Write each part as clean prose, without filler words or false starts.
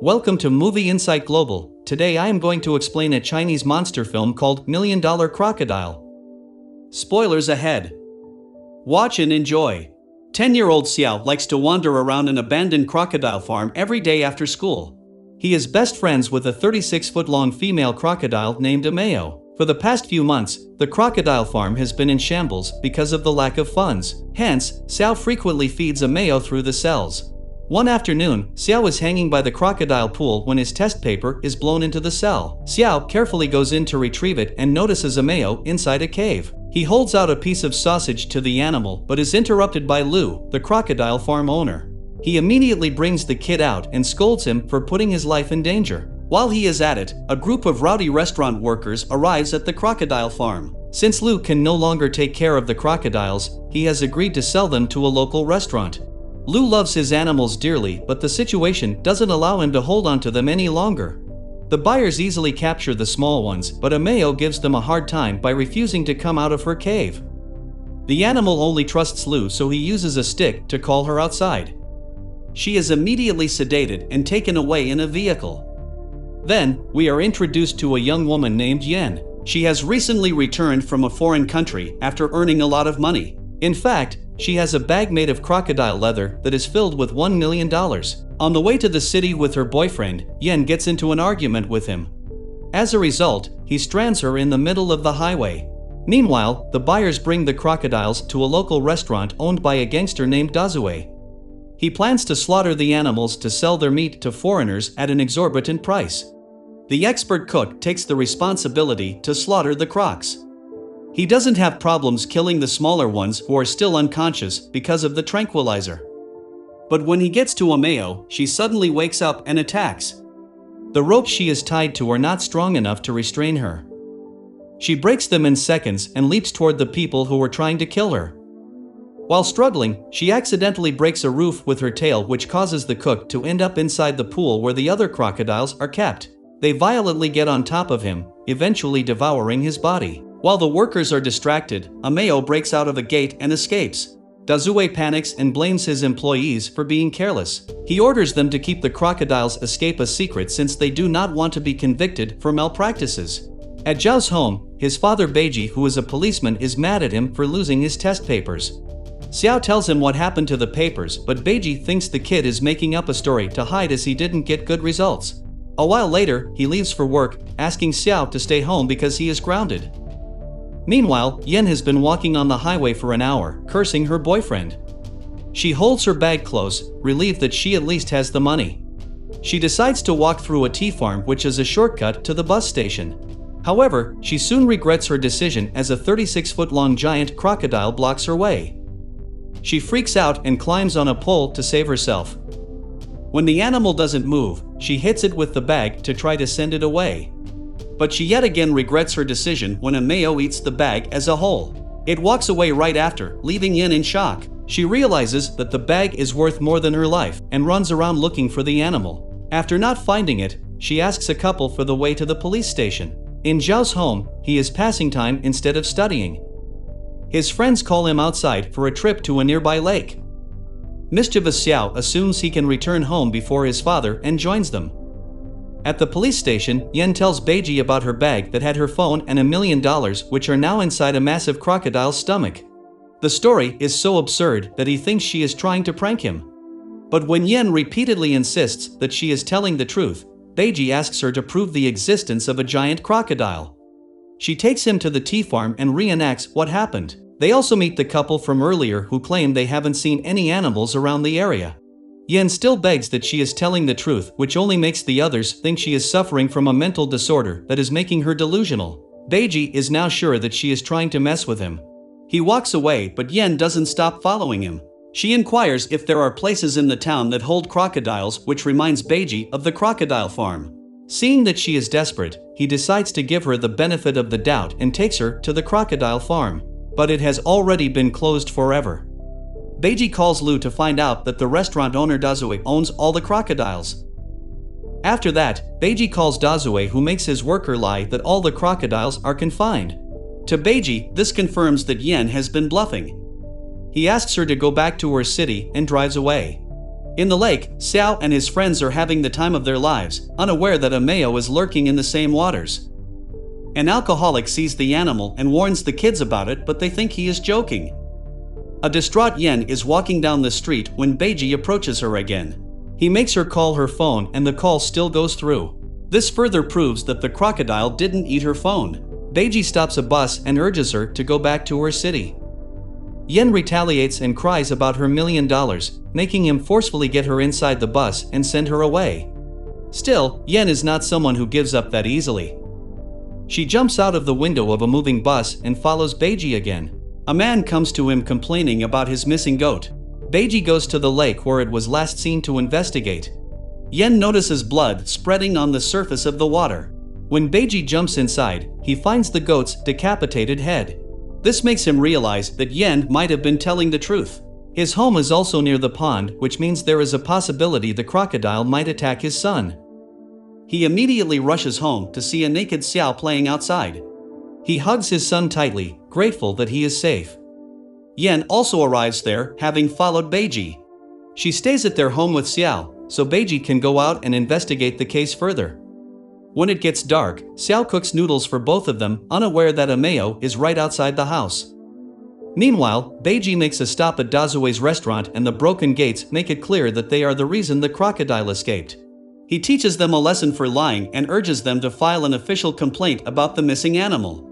Welcome to Movie Insight Global. Today I am going to explain a Chinese monster film called Million Dollar Crocodile. Spoilers ahead. Watch and enjoy. 10-year-old Xiao likes to wander around an abandoned crocodile farm every day after school. He is best friends with a 36-foot-long female crocodile named Amao. For the past few months, the crocodile farm has been in shambles because of the lack of funds. Hence, Xiao frequently feeds Amao through the cells. One afternoon, Xiao is hanging by the crocodile pool when his test paper is blown into the cell. Xiao carefully goes in to retrieve it and notices Amao inside a cave. He holds out a piece of sausage to the animal but is interrupted by Lu, the crocodile farm owner. He immediately brings the kid out and scolds him for putting his life in danger. While he is at it, a group of rowdy restaurant workers arrives at the crocodile farm. Since Lu can no longer take care of the crocodiles, he has agreed to sell them to a local restaurant. Lu loves his animals dearly, but the situation doesn't allow him to hold on to them any longer. The buyers easily capture the small ones, but Amao gives them a hard time by refusing to come out of her cave. The animal only trusts Lu, so he uses a stick to call her outside. She is immediately sedated and taken away in a vehicle. Then, we are introduced to a young woman named Yan. She has recently returned from a foreign country after earning a lot of money. In fact, she has a bag made of crocodile leather that is filled with $1 million. On the way to the city with her boyfriend, Yan gets into an argument with him. As a result, he strands her in the middle of the highway. Meanwhile, the buyers bring the crocodiles to a local restaurant owned by a gangster named Dazue. He plans to slaughter the animals to sell their meat to foreigners at an exorbitant price. The expert cook takes the responsibility to slaughter the crocs. He doesn't have problems killing the smaller ones who are still unconscious because of the tranquilizer. But when he gets to Amao, she suddenly wakes up and attacks. The ropes she is tied to are not strong enough to restrain her. She breaks them in seconds and leaps toward the people who were trying to kill her. While struggling, she accidentally breaks a roof with her tail, which causes the cook to end up inside the pool where the other crocodiles are kept. They violently get on top of him, eventually devouring his body. While the workers are distracted, Amao breaks out of a gate and escapes. Dazue panics and blames his employees for being careless. He orders them to keep the crocodiles' escape a secret since they do not want to be convicted for malpractices. At Xiao's home, his father Beiji, who is a policeman, is mad at him for losing his test papers. Xiao tells him what happened to the papers, but Beiji thinks the kid is making up a story to hide as he didn't get good results. A while later, he leaves for work, asking Xiao to stay home because he is grounded. Meanwhile, Yan has been walking on the highway for an hour, cursing her boyfriend. She holds her bag close, relieved that she at least has the money. She decides to walk through a tea farm, which is a shortcut to the bus station. However, she soon regrets her decision as a 36-foot-long giant crocodile blocks her way. She freaks out and climbs on a pole to save herself. When the animal doesn't move, she hits it with the bag to try to send it away. But she yet again regrets her decision when Amao eats the bag as a whole. It walks away right after, leaving Yan in shock. She realizes that the bag is worth more than her life and runs around looking for the animal. After not finding it, she asks a couple for the way to the police station. In Xiao's home, he is passing time instead of studying. His friends call him outside for a trip to a nearby lake. Mischievous Xiao assumes he can return home before his father and joins them. At the police station, Yan tells Beiji about her bag that had her phone and $1 million, which are now inside a massive crocodile's stomach. The story is so absurd that he thinks she is trying to prank him. But when Yan repeatedly insists that she is telling the truth, Beiji asks her to prove the existence of a giant crocodile. She takes him to the tea farm and reenacts what happened. They also meet the couple from earlier who claim they haven't seen any animals around the area. Yan still begs that she is telling the truth, which only makes the others think she is suffering from a mental disorder that is making her delusional. Beiji is now sure that she is trying to mess with him. He walks away, but Yan doesn't stop following him. She inquires if there are places in the town that hold crocodiles, which reminds Beiji of the crocodile farm. Seeing that she is desperate, he decides to give her the benefit of the doubt and takes her to the crocodile farm. But it has already been closed forever. Beiji calls Lu to find out that the restaurant owner Dazue owns all the crocodiles. After that, Beiji calls Dazue, who makes his worker lie that all the crocodiles are confined. To Beiji, this confirms that Yan has been bluffing. He asks her to go back to her city and drives away. In the lake, Xiao and his friends are having the time of their lives, unaware that Amao is lurking in the same waters. An alcoholic sees the animal and warns the kids about it, but they think he is joking. A distraught Yen is walking down the street when Beiji approaches her again. He makes her call her phone and the call still goes through. This further proves that the crocodile didn't eat her phone. Beiji stops a bus and urges her to go back to her city. Yen retaliates and cries about her $1 million, making him forcefully get her inside the bus and send her away. Still, Yen is not someone who gives up that easily. She jumps out of the window of a moving bus and follows Beiji again. A man comes to him complaining about his missing goat. Beiji goes to the lake where it was last seen to investigate. Yen notices blood spreading on the surface of the water. When Beiji jumps inside, he finds the goat's decapitated head. This makes him realize that Yen might have been telling the truth. His home is also near the pond, which means there is a possibility the crocodile might attack his son. He immediately rushes home to see a naked Xiao playing outside. He hugs his son tightly, grateful that he is safe. Yen also arrives there, having followed Beiji. She stays at their home with Xiao, so Beiji can go out and investigate the case further. When it gets dark, Xiao cooks noodles for both of them, unaware that Amao is right outside the house. Meanwhile, Beiji makes a stop at Dazue's restaurant and the broken gates make it clear that they are the reason the crocodile escaped. He teaches them a lesson for lying and urges them to file an official complaint about the missing animal.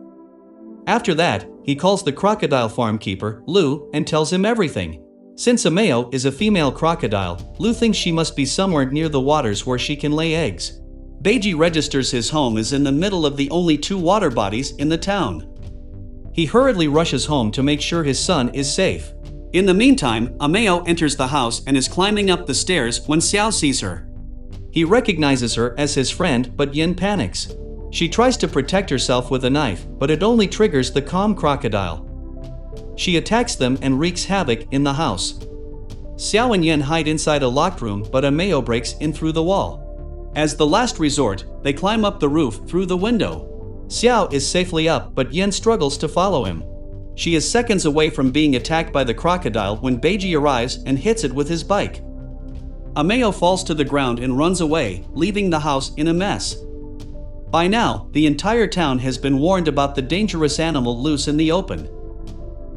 After that, he calls the crocodile farm keeper, Lu, and tells him everything. Since Amao is a female crocodile, Lu thinks she must be somewhere near the waters where she can lay eggs. Beiji registers his home is in the middle of the only 2 water bodies in the town. He hurriedly rushes home to make sure his son is safe. In the meantime, Amao enters the house and is climbing up the stairs when Xiao sees her. He recognizes her as his friend, but Yen panics. She tries to protect herself with a knife, but it only triggers the calm crocodile. She attacks them and wreaks havoc in the house. Xiao and Yen hide inside a locked room, but Amao breaks in through the wall. As the last resort, they climb up the roof through the window. Xiao is safely up, but Yen struggles to follow him. She is seconds away from being attacked by the crocodile when Beiji arrives and hits it with his bike. Amao falls to the ground and runs away, leaving the house in a mess. By now, the entire town has been warned about the dangerous animal loose in the open.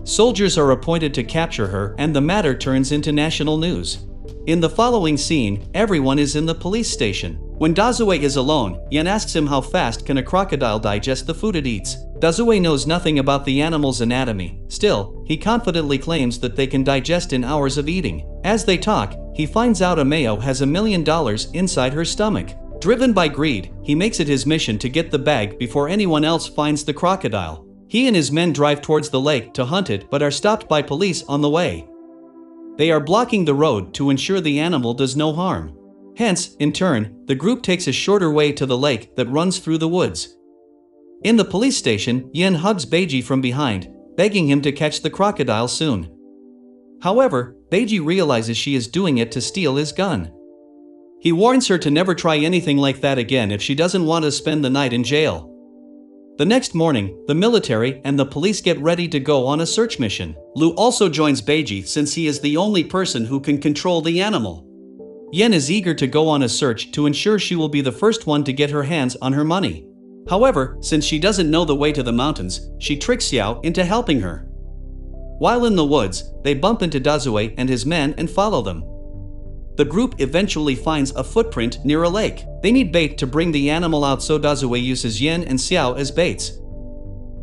Soldiers are appointed to capture her, and the matter turns into national news. In the following scene, everyone is in the police station. When Dazue is alone, Yen asks him how fast can a crocodile digest the food it eats. Dazue knows nothing about the animal's anatomy. Still, he confidently claims that they can digest in hours of eating. As they talk, he finds out Amao has $1 million inside her stomach. Driven by greed, he makes it his mission to get the bag before anyone else finds the crocodile. He and his men drive towards the lake to hunt it, but are stopped by police on the way. They are blocking the road to ensure the animal does no harm. Hence, in turn, the group takes a shorter way to the lake that runs through the woods. In the police station, Yen hugs Beiji from behind, begging him to catch the crocodile soon. However, Beiji realizes she is doing it to steal his gun. He warns her to never try anything like that again if she doesn't want to spend the night in jail. The next morning, the military and the police get ready to go on a search mission. Lu also joins Beiji since he is the only person who can control the animal. Yen is eager to go on a search to ensure she will be the first one to get her hands on her money. However, since she doesn't know the way to the mountains, she tricks Xiao into helping her. While in the woods, they bump into Dazue and his men and follow them. The group eventually finds a footprint near a lake. They need bait to bring the animal out, so Dazue uses Yen and Xiao as baits.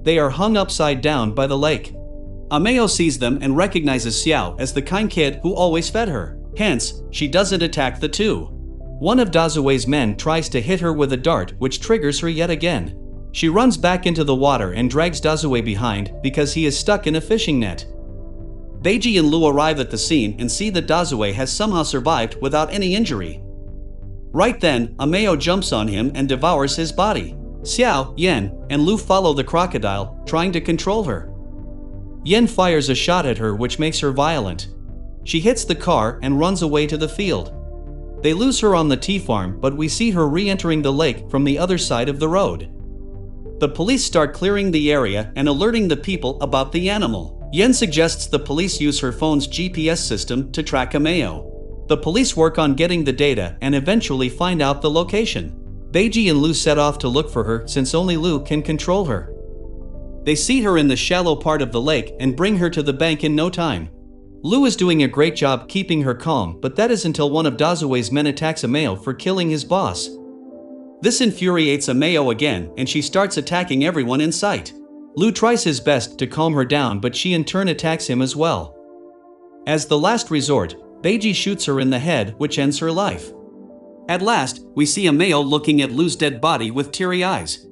They are hung upside down by the lake. Amao sees them and recognizes Xiao as the kind kid who always fed her. Hence, she doesn't attack the two. One of Dazue's men tries to hit her with a dart, which triggers her yet again. She runs back into the water and drags Dazue behind because he is stuck in a fishing net. Beiji and Lu arrive at the scene and see that Dazue has somehow survived without any injury. Right then, Amao jumps on him and devours his body. Xiao, Yen, and Lu follow the crocodile, trying to control her. Yen fires a shot at her, which makes her violent. She hits the car and runs away to the field. They lose her on the tea farm, but we see her re-entering the lake from the other side of the road. The police start clearing the area and alerting the people about the animal. Yen suggests the police use her phone's GPS system to track Amao. The police work on getting the data and eventually find out the location. Beiji and Lu set off to look for her since only Lu can control her. They see her in the shallow part of the lake and bring her to the bank in no time. Lu is doing a great job keeping her calm, but that is until one of Dazue's men attacks Amao for killing his boss. This infuriates Amao again and she starts attacking everyone in sight. Lu tries his best to calm her down, but she in turn attacks him as well. As the last resort, Beiji shoots her in the head, which ends her life. At last, we see Amao looking at Lu's dead body with teary eyes.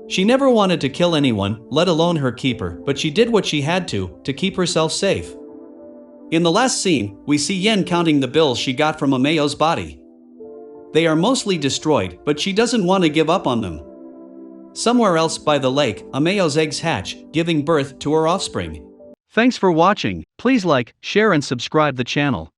She never wanted to kill anyone, let alone her keeper, but she did what she had to keep herself safe. In the last scene, we see Yen counting the bills she got from Amao's body. They are mostly destroyed, but she doesn't want to give up on them. Somewhere else by the lake, Amao's eggs hatch, giving birth to her offspring. Thanks for watching. Please like, share and subscribe the channel.